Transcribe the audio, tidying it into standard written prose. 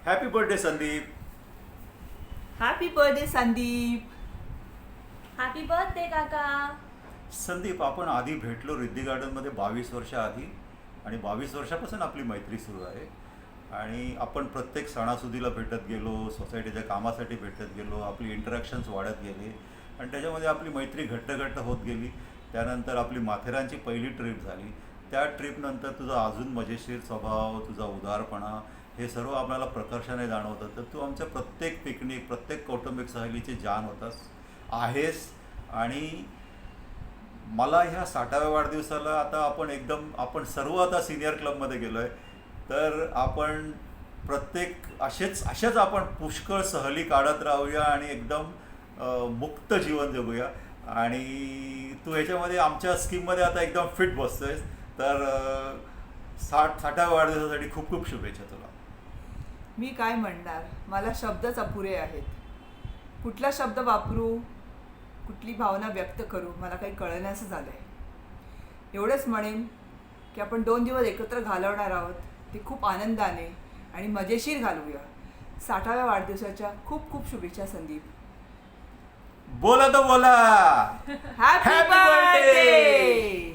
Happy birthday Sandeep. Happy birthday Sandeep. Happy birthday काका. संदीप, आपण आधी भेटलो रिद्धी गार्डनमध्ये 22 वर्ष आधी, आणि 22 वर्षापासून आपली मैत्री सुरू आहे. आणि आपण प्रत्येक सणासुदीला भेटत गेलो, सोसायटीच्या कामासाठी भेटत गेलो, आपली इंटरॅक्शन्स वाढत गेले आणि त्याच्यामध्ये आपली मैत्री घट्ट होत गेली. त्यानंतर आपली माथेरानची पहिली ट्रिप झाली. त्या ट्रिपनंतर तुझा अजून मजेशीर स्वभाव, तुझा उदारपणा, हे सर्व आपल्याला प्रकर्षाने जाणवतं. तर तू आमच्या प्रत्येक पिकनिक, प्रत्येक कौटुंबिक सहलीची जान होतास, आहेस. आणि मला ह्या 60व्या वाढदिवसाला आता आपण सर्व आता सिनियर क्लबमध्ये गेलो आहे. तर आपण अशाच आपण पुष्कळ सहली काढत राहूया आणि एकदम मुक्त जीवन जगूया. आणि तू ह्याच्यामध्ये आमच्या स्कीममध्ये आता एकदम फिट बसतोयस. तर 60व्या वाढदिवसासाठी खूप खूप शुभेच्छा तुला. मी काय म्हणणार, मला शब्दच अपुरे आहेत. कुठला शब्द वापरू, कुठली भावना व्यक्त करू, मला काही कळण्याचं झालं आहे. एवढंच म्हणेन की आपण 2 दिवस एकत्र घालवणार आहोत, ते खूप आनंदाने आणि मजेशीर घालवूया. 60व्या वाढदिवसाच्या खूप खूप शुभेच्छा संदीप. बोला तो बोला. Happy birthday.